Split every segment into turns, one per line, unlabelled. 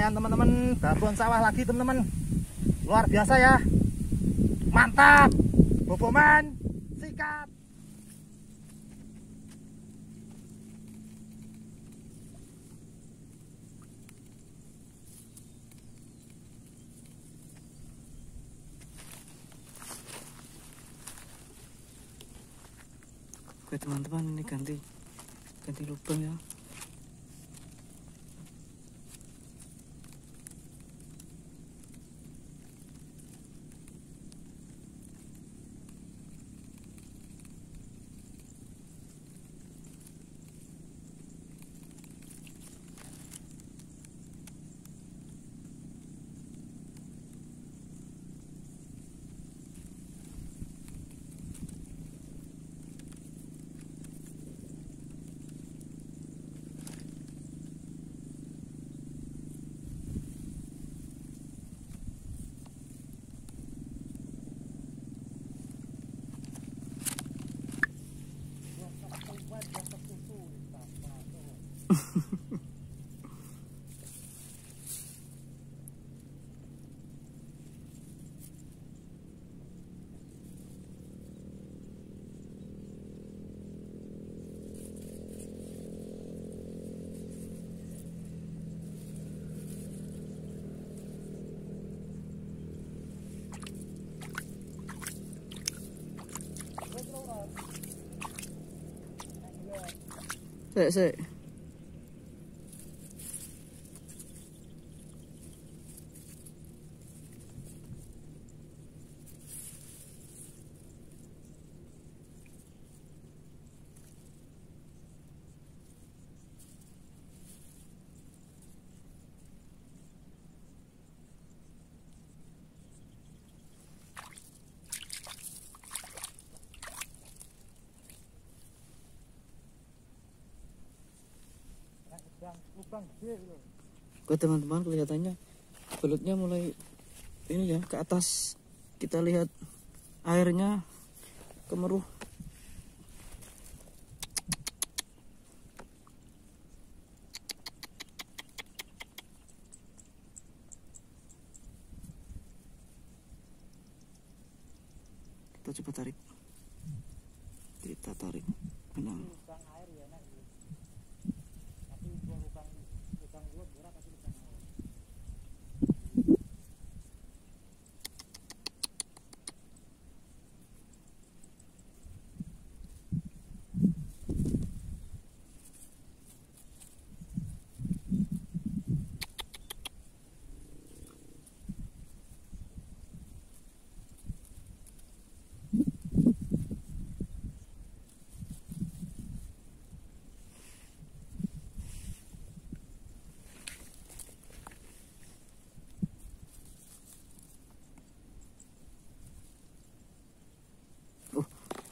ikan teman-teman, babon sawah lagi teman-teman. Luar biasa ya. Mantap. Boboman, sikat.
Oke teman-teman, ini ganti lubang ya. Sik. Oke teman-teman, kelihatannya belutnya mulai ini ya ke atas. Kita lihat airnya kemeruh. Kita coba tarik. Kita tarik benang.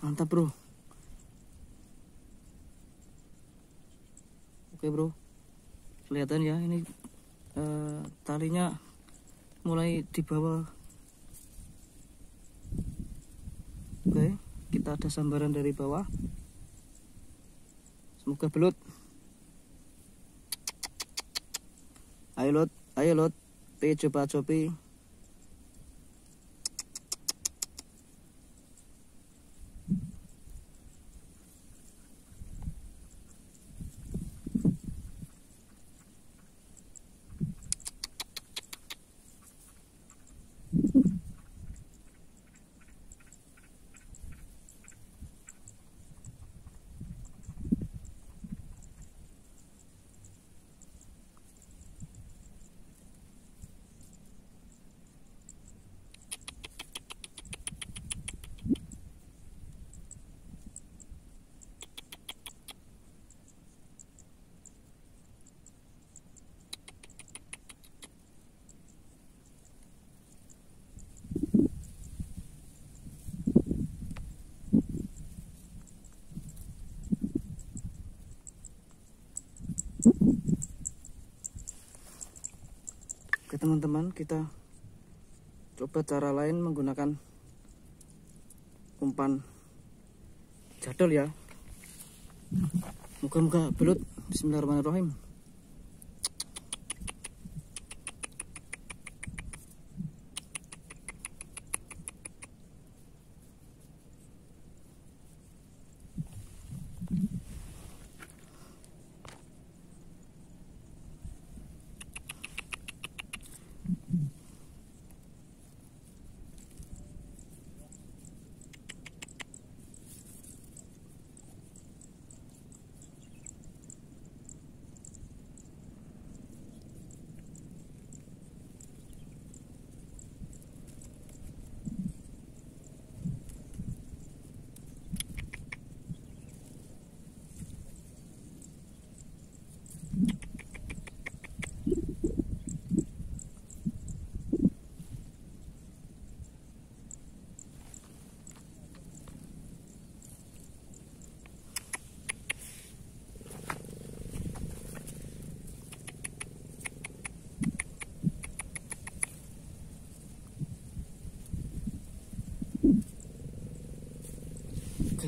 Mantap bro. Oke bro, kelihatan ya ini talinya mulai di bawah. Oke, kita ada sambaran dari bawah. Semoga belut. Ayo lot, coba copi. Oke teman-teman, kita coba cara lain menggunakan umpan jadul ya. Moga-moga belut. Bismillahirrahmanirrahim.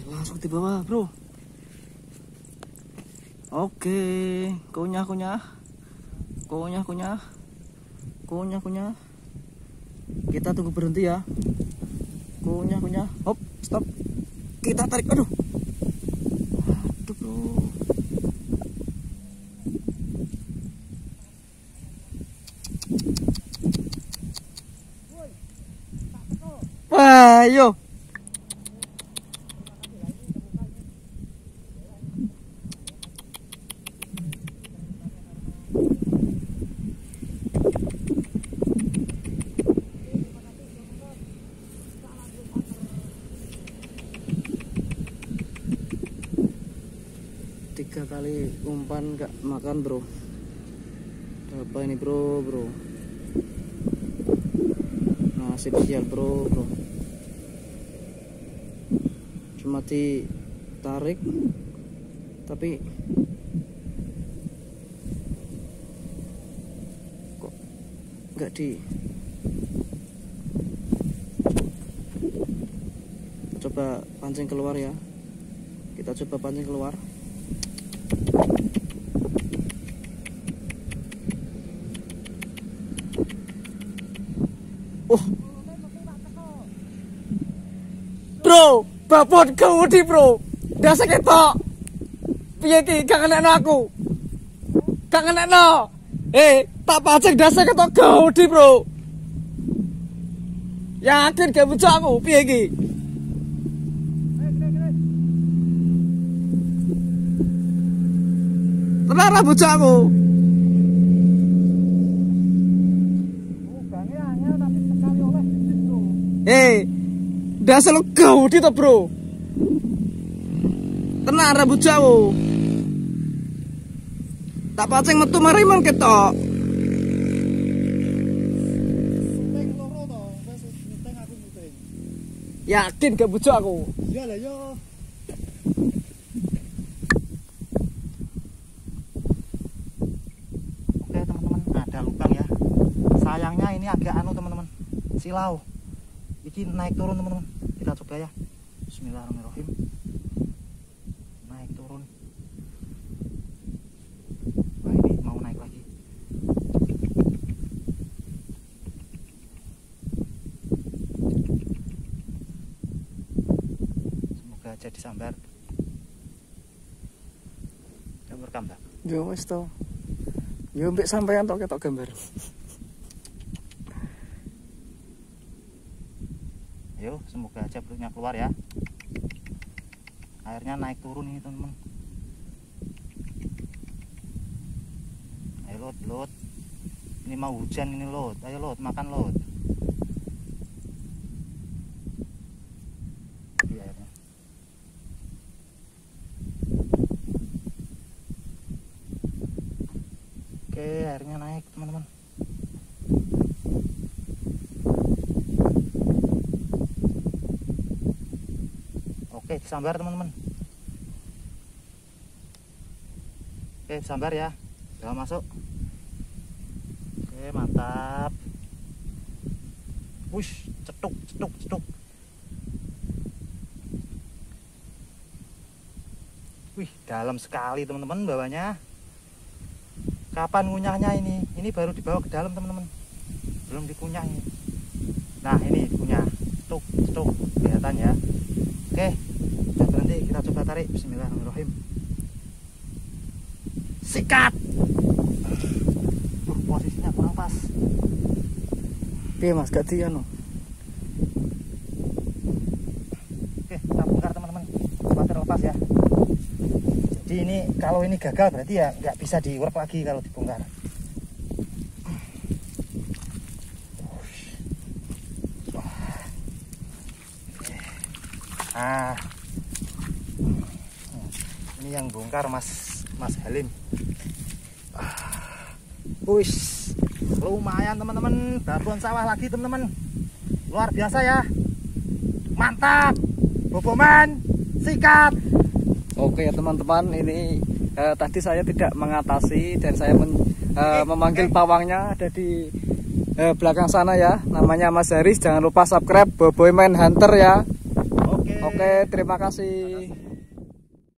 Langsung di bawah, bro. Oke, kunyah. Kita tunggu berhenti ya. Kunyah. Hop, stop. Kita tarik. Aduh, bro. Wah, yo. Tiga kali umpan gak makan, bro. Apa ini, bro? Nasib sial, bro. Cuma ditarik tapi kok nggak di. Coba pancing keluar ya. Kita coba pancing keluar. Oh, bro, babon gaudi, bro. Dasar ketok. Piye ki gak kenekno aku? Gak kenekno. Tak pancing dasar ketok gaudi, bro. Yakin gak bocok aku, piye ki? Tenar ra bocok aku. Dasar lo gaudi to, bro. Tenar ra bocahku. Tak pancing metu mariman ketok. Yakin gak bocok aku?
Iya lah yo. Oke teman-teman, ada lubang ya. Sayangnya ini agak teman-teman. Silau. Ini naik turun teman-teman. Kita coba ya. Bismillahirrahmanirrahim. Naik turun. Nah ini mau naik lagi. Semoga jadi sambar. Gambar kambang.
Yo wis to. Yo mbek sampean tok ketok gambar.
Ayo, semoga aja belutnya keluar ya. Airnya naik turun ini teman-teman. Ayo lot. Ini mau hujan ini lot. Ayo lot, makan lot. Ini airnya. Oke, airnya naik teman-teman. Oke, disambar teman-teman. Oke, disambar ya. Udah masuk. Oke, mantap. Wush, cetuk. Wih, dalam sekali teman-teman bawahnya. Kapan ngunyahnya ini? Ini baru dibawa ke dalam teman-teman. Belum dikunyah ini. Nah, ini dikunyah. Cetuk. Kelihatan ya. Oke. Berhenti, kita coba tarik. Bismillahirrahmanirrahim. Sikat. Posisinya kurang pas.
Piye Mas, gak dianu.
Oke, kita bongkar teman-teman. Coba terlepas ya. Jadi ini kalau ini gagal berarti ya nggak bisa diurek lagi kalau dibongkar. Ini yang bongkar Mas Halim. Wis, lumayan teman-teman, babon sawah lagi teman-teman. Luar biasa ya. Mantap. Boboman, sikat.
Oke ya teman-teman, ini tadi saya tidak mengatasi dan saya memanggil pawangnya ada di belakang sana ya. Namanya Mas Haris. Jangan lupa subscribe Boboiman Hunter ya.
Oke.
Oke, terima kasih.